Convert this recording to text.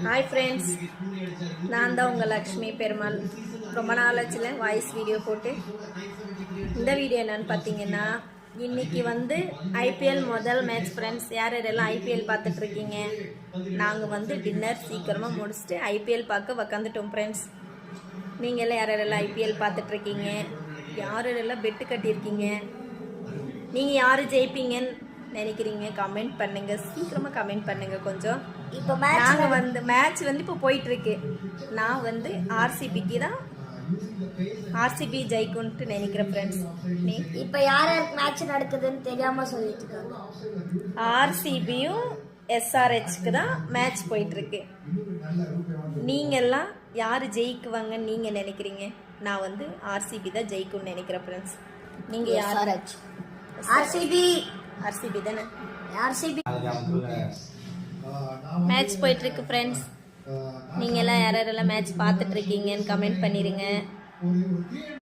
Hi friends, நான் தான் உங்கள் லக்ஷ்மி பெருமாள். ரொம்ப நாளாச்சுல வாய்ஸ் வீடியோ போட்டு. இந்த வீடியோ என்னன்னு பார்த்தீங்கன்னா, இன்னைக்கு வந்து ஐபிஎல் முதல் மேட்ச். ஃப்ரெண்ட்ஸ், யார் யாரெல்லாம் ஐபிஎல் பார்த்துட்ருக்கீங்க? நாங்கள் வந்து டின்னர் சீக்கிரமாக முடிச்சுட்டு ஐபிஎல் பார்க்க உக்காந்துட்டோம். ஃப்ரெண்ட்ஸ், நீங்கள் எல்லாம் யார் யாரெல்லாம் ஐபிஎல் பார்த்துட்ருக்கீங்க? யார் யாரெல்லாம் பெட்டு கட்டியிருக்கீங்க? நீங்கள் யார் ஜெயிப்பீங்கன்னு நினைக்கிறீங்க? கமெண்ட் பண்ணுங்க, சீக்கிரமா கமெண்ட் பண்ணுங்க. கொஞ்சம் இப்போ நாங்க வந்து மேட்ச் வந்து இப்போ போயிட்டு இருக்கு. நான் வந்து ஆர்சிபிக்கு தான், ஆர்சிபி ஜெயிக்கும்னு நினைக்கிறேன். ஃப்ரெண்ட்ஸ், இப்போ யார் யாருக்கு மேட்ச் நடக்குதுன்னு தெரியாம சொல்லிட்டு இருக்காங்க. ஆர்சிபியும் எஸ்ஆர்ஹெச்க்கு தான் மேட்ச் போயிட்டு இருக்கு. நீங்க எல்லாம் யாரு ஜெயிக்குவாங்கன்னு நீங்க நினைக்கிறீங்க? நான் வந்து ஆர்சிபி தான் ஜெயிக்கும்னு நினைக்கிறேன். ஃப்ரெண்ட்ஸ், நீங்க யார்? ஆர்சிபி. ஆர்சிபி தானே? ஆர்சிபி மேட்ச் போயிட்டு இருக்கு. ஃப்ரெண்ட்ஸ், நீங்க எல்லாம் யாரெல்லாம் மேட்ச் பார்த்துட்டு இருக்கீங்கன்னு கமெண்ட் பண்ணிருங்க.